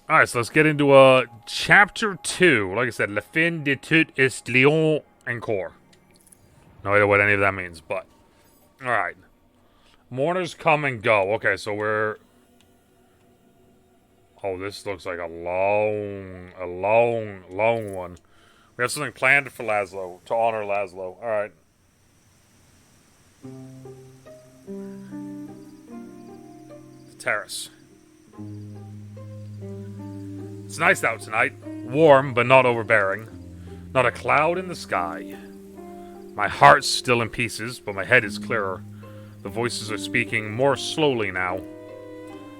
Alright, so let's get into chapter 2. Like I said, La fin de tout est lion encore. No idea what any of that means, but... Alright. Mourners come and go. Okay, so we're... Oh, this looks like a long one. We have something planned for Lazlo, to honor Lazlo. Alright. Terrace. It's nice out tonight. Warm, but not overbearing. Not a cloud in the sky. My heart's still in pieces, but my head is clearer. The voices are speaking more slowly now.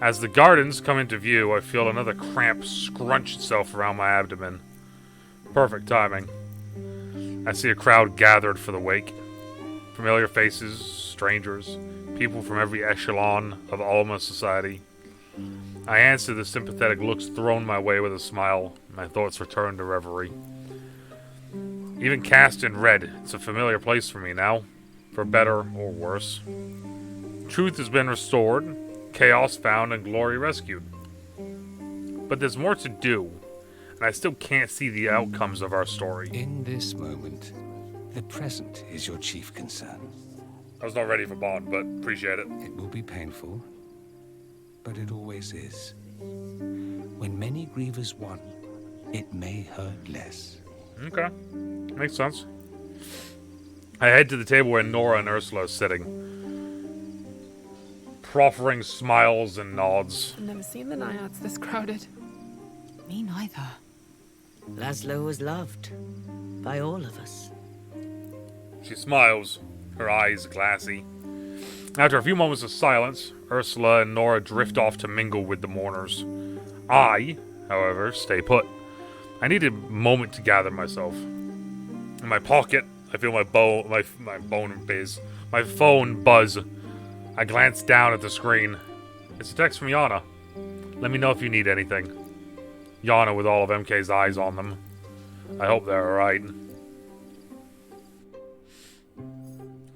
As the gardens come into view, I feel another cramp scrunch itself around my abdomen. Perfect timing. I see a crowd gathered for the wake. Familiar faces, strangers, people from every echelon of Alma society. I answer the sympathetic looks thrown my way with a smile. My thoughts return to Reverie. Even cast in red, it's a familiar place for me now, for better or worse. Truth has been restored, chaos found, and glory rescued. But there's more to do, and I still can't see the outcomes of our story. In this moment, the present is your chief concern. I was not ready for Bond, but appreciate it. It will be painful, but it always is. When many grieve as one, it may hurt less. Okay. Makes sense. I head to the table where Nora and Ursula are sitting, proffering smiles and nods. I've never seen the naiads this crowded. Me neither. Lazlo was loved by all of us. She smiles, her eyes glassy. After a few moments of silence, Ursula and Nora drift off to mingle with the mourners. I, however, stay put. I need a moment to gather myself. In my pocket, I feel my phone buzz. I glance down at the screen. It's a text from Yana. Let me know if you need anything. Yana with all of MK's eyes on them. I hope they're alright.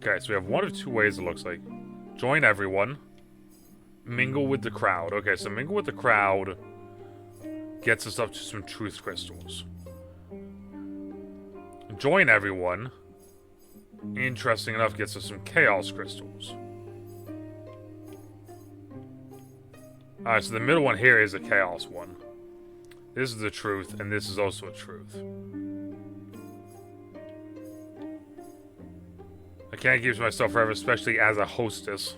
Okay, so we have one of two ways it looks like. Join everyone. Mingle with the crowd. Okay, so mingle with the crowd gets us up to some truth crystals. Join everyone. Interesting enough, gets us some chaos crystals. Alright, so the middle one here is a chaos one. This is the truth, and this is also a truth. I can't keep to myself forever, especially as a hostess.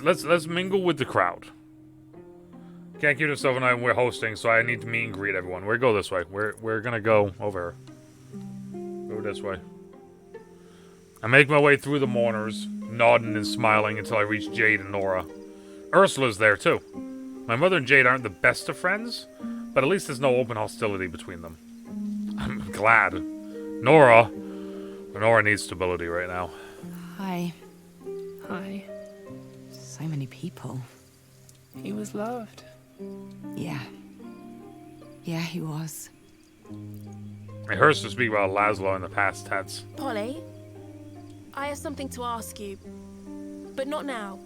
Let's mingle with the crowd. Can't keep myself and we're hosting, so I need to meet and greet everyone. We go this way. We're gonna go over here. Go this way. I make my way through the mourners, nodding and smiling until I reach Jade and Nora. Ursula's there too. My mother and Jade aren't the best of friends, but at least there's no open hostility between them. I'm glad. Nora needs stability right now. Hi. Hi. So many people. He was loved. Yeah. Yeah, he was. It hurts to speak about Lazlo in the past tense. Polly, I have something to ask you. But not now.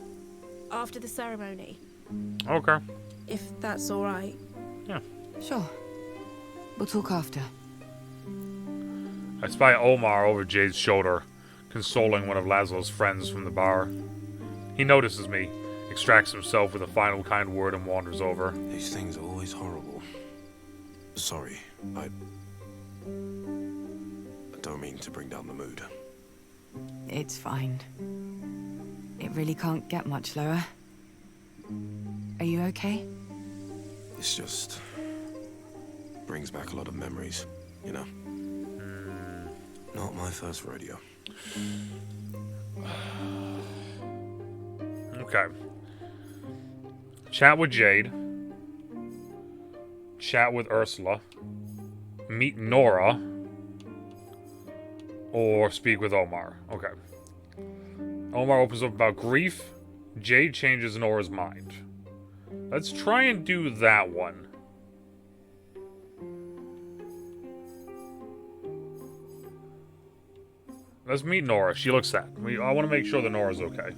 After the ceremony. Okay. If that's all right. Yeah. Sure. We'll talk after. I spy Omar over Jade's shoulder, consoling one of Lazlo's friends from the bar. He notices me, extracts himself with a final kind word and wanders over. These things are always horrible. Sorry, I don't mean to bring down the mood. It's fine. It really can't get much lower. Are you okay? It's just... brings back a lot of memories, you know? Not my first rodeo. Okay. Chat with Jade. Chat with Ursula. Meet Nora. Or speak with Omar. Okay. Omar opens up about grief. Jade changes Nora's mind. Let's try and do that one. Let's meet Nora. She looks sad. I want to make sure that Nora's okay.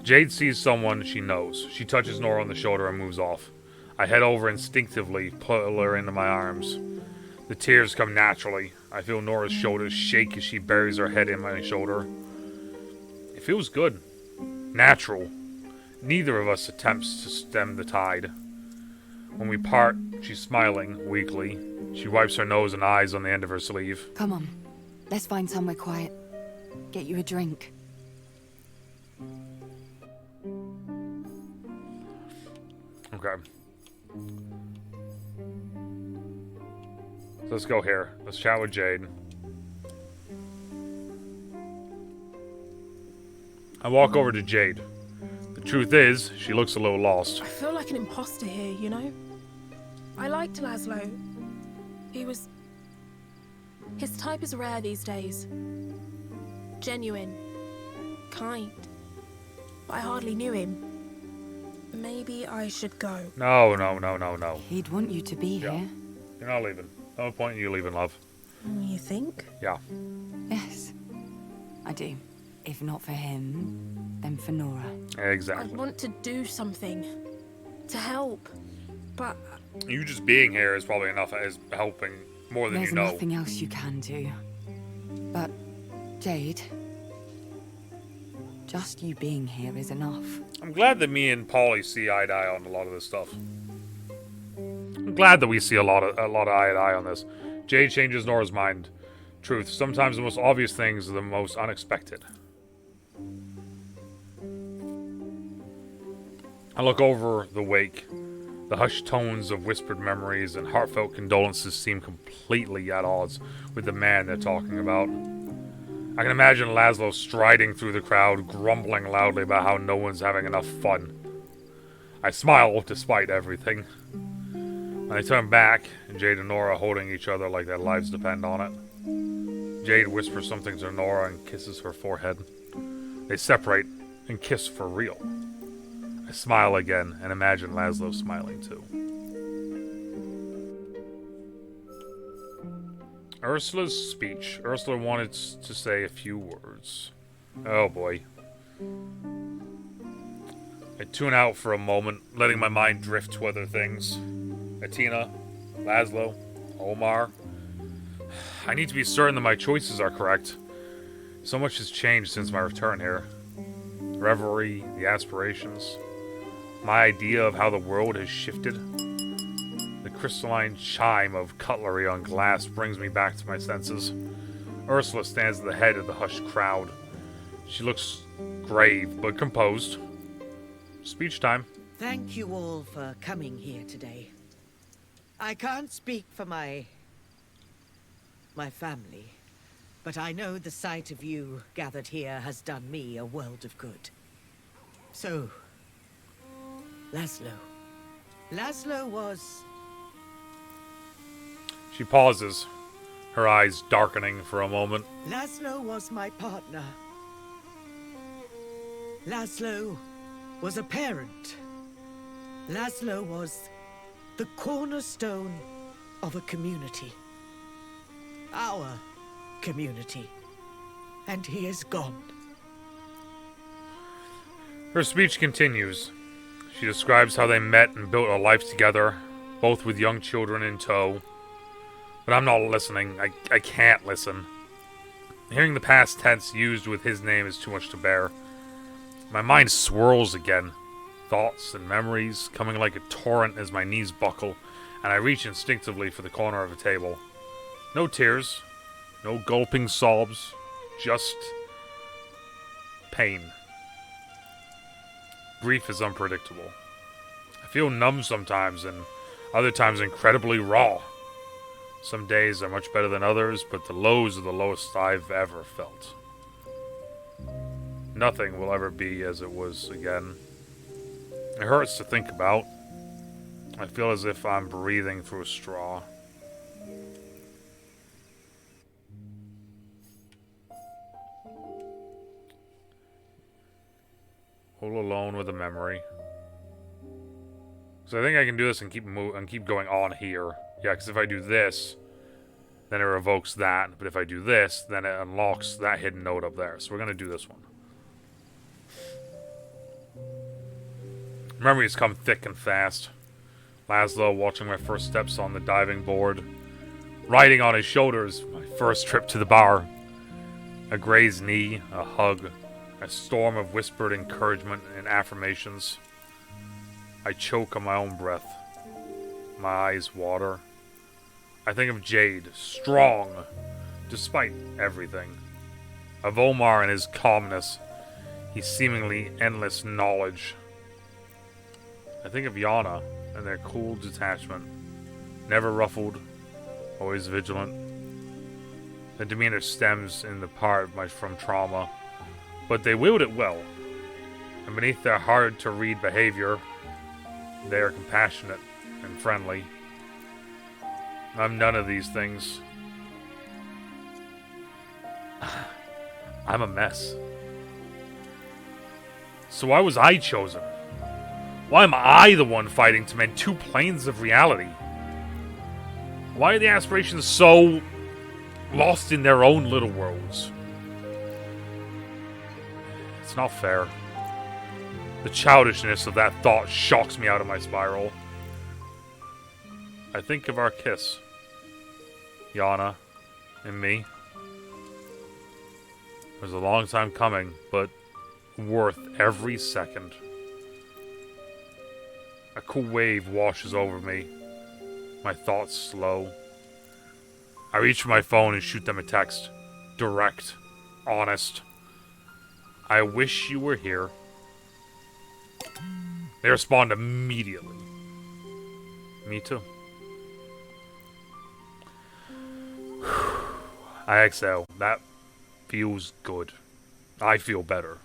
Jade sees someone she knows. She touches Nora on the shoulder and moves off. I head over instinctively, pull her into my arms. The tears come naturally. I feel Nora's shoulders shake as she buries her head in my shoulder. It feels good. Natural. Neither of us attempts to stem the tide. When we part, she's smiling, weakly. She wipes her nose and eyes on the end of her sleeve. Come on. Let's find somewhere quiet. Get you a drink. Okay. So let's go here. Let's chat with Jade. I walk over to Jade. The truth is, she looks a little lost. I feel like an imposter here, you know? I liked Lazlo. He was... His type is rare these days. Genuine. Kind. But I hardly knew him. Maybe I should go. No. He'd want you to be here. You're not leaving. No point in you leaving, love. You think? Yeah. Yes. I do. If not for him, then for Nora. Exactly. I want to do something. To help. But... You just being here is probably enough as helping more than There's you know. nothing else you can do. But, Jade... just you being here is enough. I'm glad that me and Polly see eye to eye on a lot of this stuff. I'm glad that we see a lot of eye to eye on this. Jade changes Nora's mind. Truth. Sometimes the most obvious things are the most unexpected. I look over the wake. The hushed tones of whispered memories and heartfelt condolences seem completely at odds with the man they're talking about. I can imagine Lazlo striding through the crowd, grumbling loudly about how no one's having enough fun. I smile despite everything. When I turn back, Jade and Nora are holding each other like their lives depend on it. Jade whispers something to Nora and kisses her forehead. They separate and kiss for real. I smile again and imagine Lazlo smiling too. Ursula's speech. Ursula wanted to say a few words. Oh boy. I tune out for a moment, letting my mind drift to other things. Atina, Lazlo, Omar. I need to be certain that my choices are correct. So much has changed since my return here. Reverie, the aspirations. My idea of how the world has shifted. The crystalline chime of cutlery on glass brings me back to my senses. Ursula stands at the head of the hushed crowd. She looks grave, but composed. Speech time. Thank you all for coming here today. I can't speak for my family, but I know the sight of you gathered here has done me a world of good. So, Lazlo. Lazlo was... She pauses, her eyes darkening for a moment. Lazlo was my partner. Lazlo was a parent. Lazlo was the cornerstone of a community. Our community. And he is gone. Her speech continues. She describes how they met and built a life together, both with young children in tow. But I'm not listening. I can't listen. Hearing the past tense used with his name is too much to bear. My mind swirls again. Thoughts and memories coming like a torrent as my knees buckle, and I reach instinctively for the corner of a table. No tears. No gulping sobs. Just... pain. Grief is unpredictable. I feel numb sometimes, and other times incredibly raw. Some days are much better than others, but the lows are the lowest I've ever felt. Nothing will ever be as it was again. It hurts to think about. I feel as if I'm breathing through a straw. All alone with a memory. So I think I can do this and keep going on here. Yeah, because if I do this, then it revokes that. But if I do this, then it unlocks that hidden node up there. So we're going to do this one. Memories come thick and fast. Lazlo watching my first steps on the diving board. Riding on his shoulders, my first trip to the bar. A grazed knee, a hug, a storm of whispered encouragement and affirmations. I choke on my own breath. My eyes water. I think of Jade, strong, despite everything. Of Omar and his calmness, his seemingly endless knowledge. I think of Yana and their cool detachment. Never ruffled, always vigilant. The demeanor stems in the part from trauma, but they wield it well. And beneath their hard-to-read behavior, they are compassionate and friendly. I'm none of these things. I'm a mess. So why was I chosen? Why am I the one fighting to mend two planes of reality? Why are the aspirations so lost in their own little worlds? It's not fair. The childishness of that thought shocks me out of my spiral. I think of our kiss. Yana and me. It was a long time coming, but worth every second. A cool wave washes over me. My thoughts slow. I reach for my phone and shoot them a text. Direct. Honest. I wish you were here. They respond immediately. Me too. I exhale. That feels good. I feel better.